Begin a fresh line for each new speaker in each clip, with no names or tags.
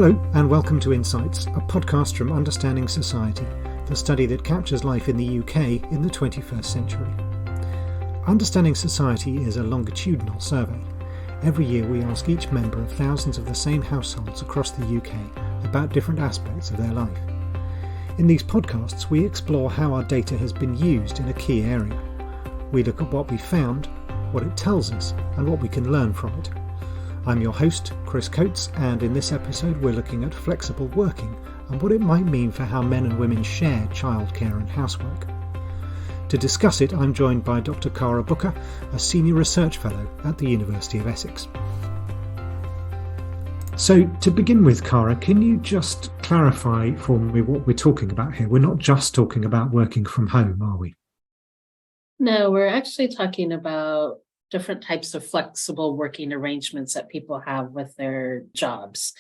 Hello and welcome to Insights, a podcast from Understanding Society, the study that captures life in the UK in the 21st century. Understanding Society is a longitudinal survey. Every year we ask each member of thousands of the same households across the UK about different aspects of their life. In these podcasts we explore how our data has been used in a key area. We look at what we found, what it tells us, and what we can learn from it. I'm your host, Chris Coates, and in this episode we're looking at flexible working and what it might mean for how men and women share childcare and housework. To discuss it, I'm joined by Dr. Cara Booker, a Senior Research Fellow at the University of Essex. So, to begin with, Cara, can you just clarify for me what we're talking about here? We're not just talking about working from home, are we?
No, we're actually talking about different types of flexible working arrangements that people have with their jobs.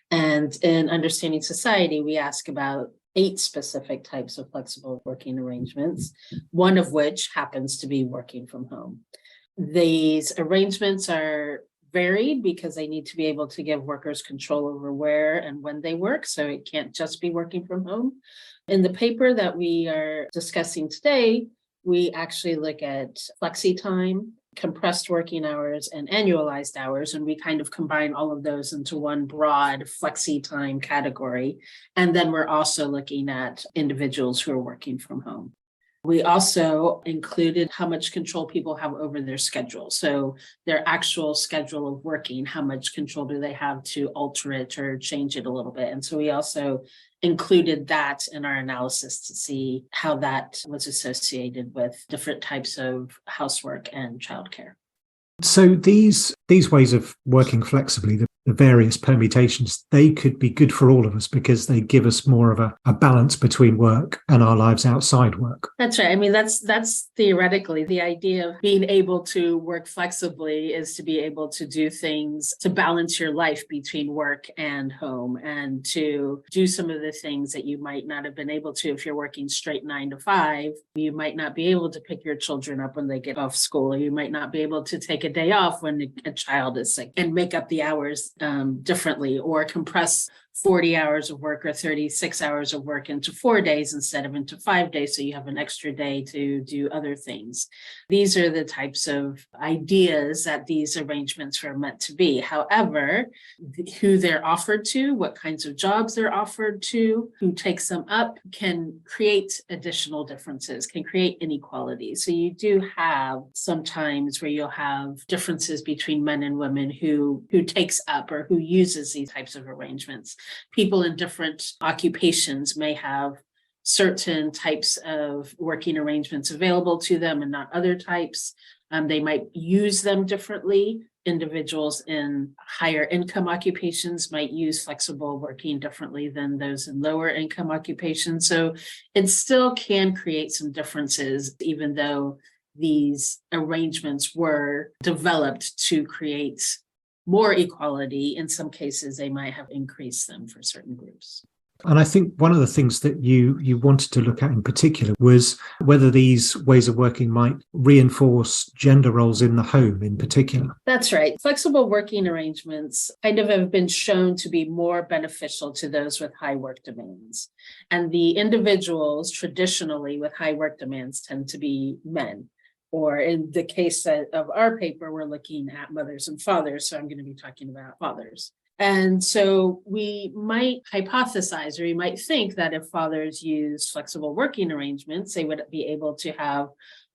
And in Understanding Society, we ask about 8 specific types of flexible working arrangements, one of which happens to be working from home. These arrangements are varied because they need to be able to give workers control over where and when they work, so it can't just be working from home. In the paper that we are discussing today, we actually look at flexi time, compressed working hours, and annualized hours, and we kind of combine all of those into one broad flexi time category. And then we're also looking at individuals who are working from home. We also included how much control people have over their schedule. So their actual schedule of working, how much control do they have to alter it or change it a little bit? And so we also included that in our analysis to see how that was associated with different types of housework and childcare.
So these ways of working flexibly, the various permutations, they could be good for all of us because they give us more of a balance between work and our lives outside work.
That's right. I mean, that's theoretically the idea of being able to work flexibly is to be able to do things to balance your life between work and home and to do some of the things that you might not have been able to if you're working straight 9 to 5. You might not be able to pick your children up when they get off school, or you might not be able to take a day off when a child is sick and make up the hours differently, or compress 40 hours of work or 36 hours of work into 4 days instead of into 5 days, so you have an extra day to do other things. These are the types of ideas that these arrangements are meant to be. However, who they're offered to, what kinds of jobs they're offered to, who takes them up can create additional differences, can create inequalities. So you do have sometimes where you'll have differences between men and women who takes up or who uses these types of arrangements. People in different occupations may have certain types of working arrangements available to them and not other types. They might use them differently. Individuals in higher income occupations might use flexible working differently than those in lower income occupations. So it still can create some differences, even though these arrangements were developed to create more equality. In some cases, they might have increased them for certain groups.
And I think one of the things that you wanted to look at in particular was whether these ways of working might reinforce gender roles in the home in particular.
That's right. Flexible working arrangements kind of have been shown to be more beneficial to those with high work demands. And the individuals traditionally with high work demands tend to be men. Or in the case of our paper, we're looking at mothers and fathers. So I'm going to be talking about fathers. And so we might hypothesize, or we might think that if fathers use flexible working arrangements, they would be able to have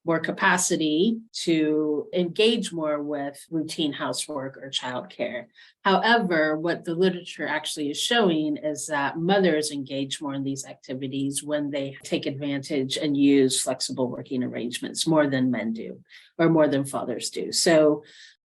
more capacity to engage more with routine housework or childcare. However, what the literature actually is showing is that mothers engage more in these activities when they take advantage and use flexible working arrangements more than men do, or more than fathers do. So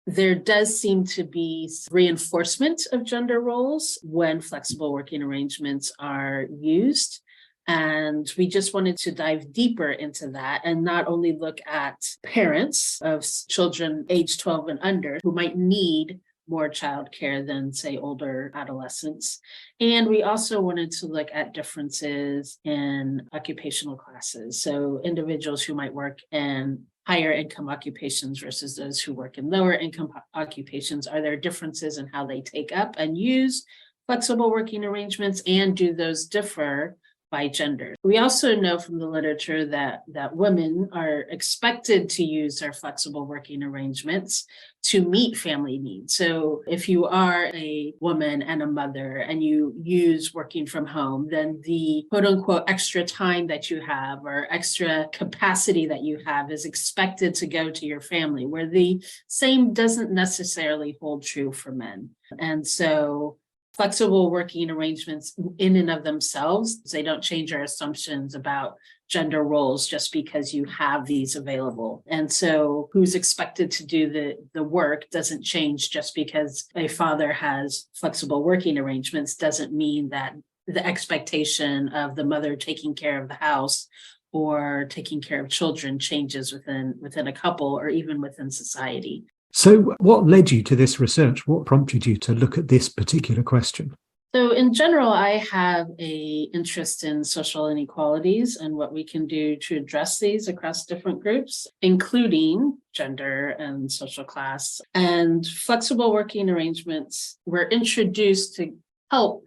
there does seem to be reinforcement of gender roles when flexible working arrangements are used. And we just wanted to dive deeper into that and not only look at parents of children age 12 and under who might need more childcare than, say, older adolescents. And we also wanted to look at differences in occupational classes. So individuals who might work in higher income occupations versus those who work in lower income occupations. Are there differences in how they take up and use flexible working arrangements, and do those differ by gender? We also know from the literature that women are expected to use their flexible working arrangements to meet family needs. So if you are a woman and a mother and you use working from home, then the quote unquote extra time that you have or extra capacity that you have is expected to go to your family, where the same doesn't necessarily hold true for men. And so flexible working arrangements in and of themselves, they don't change our assumptions about gender roles just because you have these available. And so who's expected to do the work doesn't change just because a father has flexible working arrangements, doesn't mean that the expectation of the mother taking care of the house or taking care of children changes within a couple or even within society.
So what led you to this research? What prompted you to look at this particular question?
So in general, I have an interest in social inequalities and what we can do to address these across different groups, including gender and social class. And flexible working arrangements were introduced to help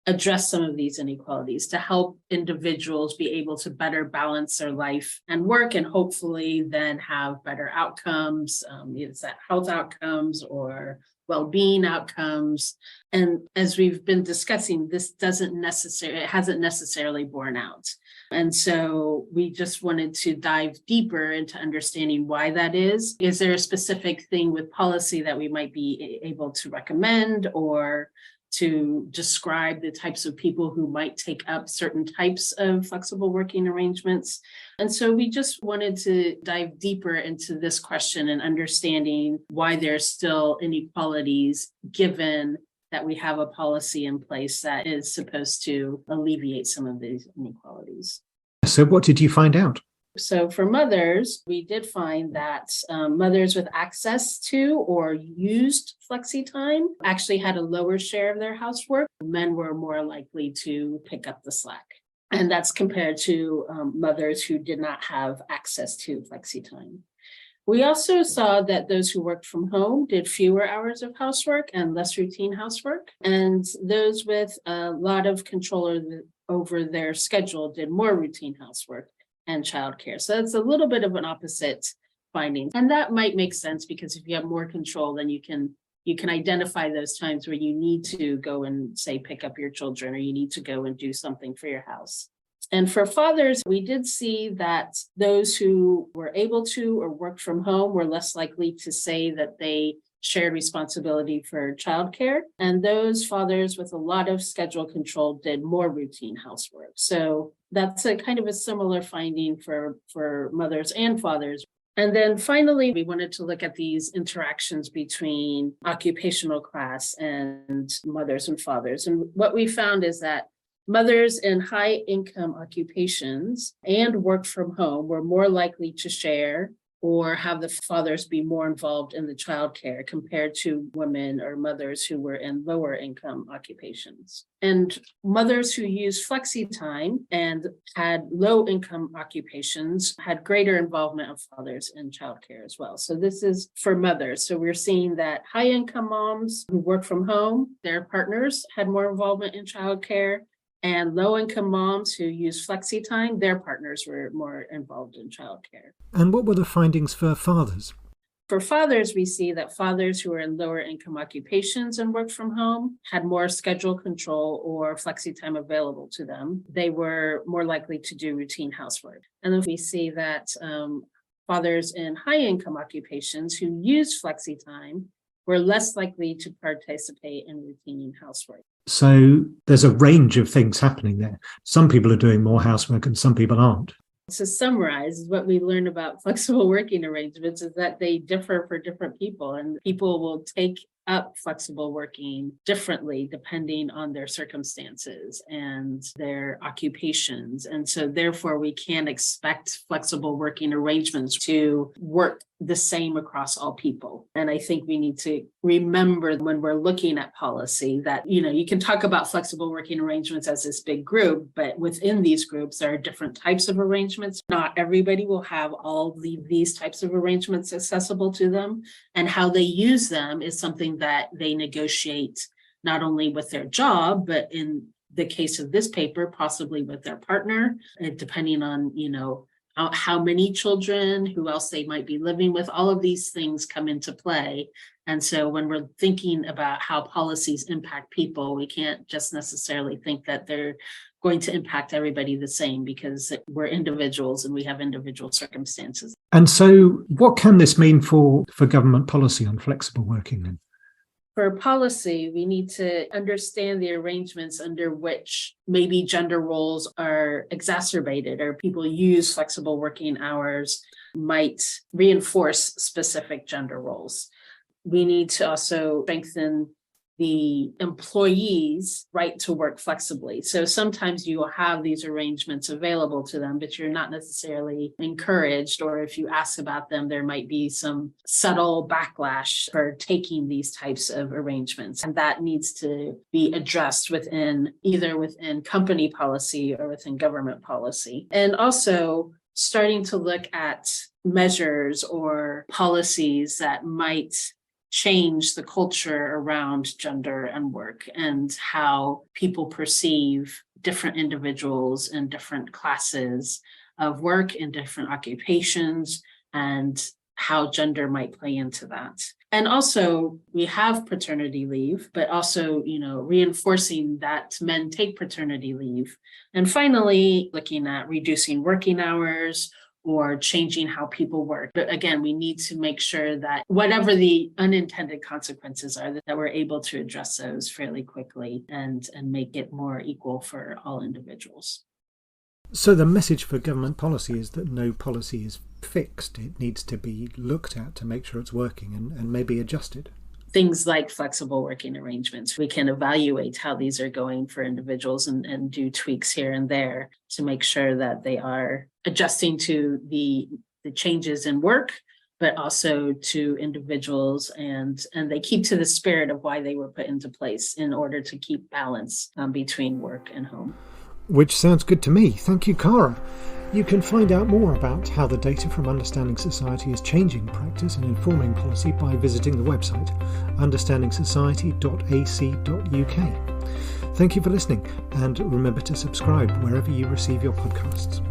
address some of these inequalities, to help individuals be able to better balance their life and work, and hopefully then have better outcomes, is that health outcomes or well-being outcomes. And as we've been discussing, this hasn't necessarily borne out. And so we just wanted to dive deeper into understanding why that is. Is there a specific thing with policy that we might be able to recommend or to describe the types of people who might take up certain types of flexible working arrangements? And so we just wanted to dive deeper into this question and understanding why there's still inequalities, given that we have a policy in place that is supposed to alleviate some of these inequalities.
So what did you find out?
So for mothers, we did find that mothers with access to or used flexi time actually had a lower share of their housework. Men were more likely to pick up the slack. And that's compared to mothers who did not have access to flexi time. We also saw that those who worked from home did fewer hours of housework and less routine housework. And those with a lot of control over their schedule did more routine housework and childcare. So that's a little bit of an opposite finding. And that might make sense because if you have more control, then you can identify those times where you need to go and say, pick up your children, or you need to go and do something for your house. And for fathers, we did see that those who were able to or worked from home were less likely to say that they shared responsibility for childcare. And those fathers with a lot of schedule control did more routine housework. So that's a kind of a similar finding for mothers and fathers. And then finally, we wanted to look at these interactions between occupational class and mothers and fathers. And what we found is that mothers in high income occupations and work from home were more likely to share or have the fathers be more involved in the childcare compared to women or mothers who were in lower income occupations. And mothers who used flexi time and had low income occupations had greater involvement of fathers in childcare as well. So this is for mothers. So we're seeing that high income moms who work from home, their partners had more involvement in childcare. And low-income moms who use flexi time, their partners were more involved in childcare.
And what were the findings for fathers?
For fathers, we see that fathers who are in lower income occupations and work from home had more schedule control or flexi time available to them. They were more likely to do routine housework. And then we see that fathers in high income occupations who use flexi time were less likely to participate in routine housework.
So there's a range of things happening there. Some people are doing more housework and some people aren't.
To summarize, what we learn about flexible working arrangements is that they differ for different people, and people will take up flexible working differently depending on their circumstances and their occupations. And so therefore, we can't expect flexible working arrangements to work the same across all people. And I think we need to remember when we're looking at policy that, you can talk about flexible working arrangements as this big group, but within these groups, there are different types of arrangements. Not everybody will have all these types of arrangements accessible to them, and how they use them is something that they negotiate not only with their job, but in the case of this paper, possibly with their partner, depending on, how many children, who else they might be living with. All of these things come into play. And so when we're thinking about how policies impact people, we can't just necessarily think that they're going to impact everybody the same, because we're individuals and we have individual circumstances.
And so what can this mean for government policy on flexible working then?
For policy, we need to understand the arrangements under which maybe gender roles are exacerbated, or people use flexible working hours might reinforce specific gender roles. We need to also strengthen the employee's right to work flexibly. So sometimes you will have these arrangements available to them, but you're not necessarily encouraged, or if you ask about them, there might be some subtle backlash for taking these types of arrangements. And that needs to be addressed either within company policy or within government policy. And also starting to look at measures or policies that might change the culture around gender and work, and how people perceive different individuals in different classes of work in different occupations, and how gender might play into that. And also, we have paternity leave, but also, reinforcing that men take paternity leave. And finally, looking at reducing working hours or changing how people work. But again, we need to make sure that whatever the unintended consequences are, that we're able to address those fairly quickly and make it more equal for all individuals.
So the message for government policy is that no policy is fixed. It needs to be looked at to make sure it's working and maybe adjusted.
Things like flexible working arrangements, we can evaluate how these are going for individuals and do tweaks here and there to make sure that they are adjusting to the changes in work, but also to individuals, and they keep to the spirit of why they were put into place in order to keep balance between work and home.
Which sounds good to me. Thank you, Cara. You can find out more about how the data from Understanding Society is changing practice and informing policy by visiting the website understandingsociety.ac.uk. Thank you for listening, and remember to subscribe wherever you receive your podcasts.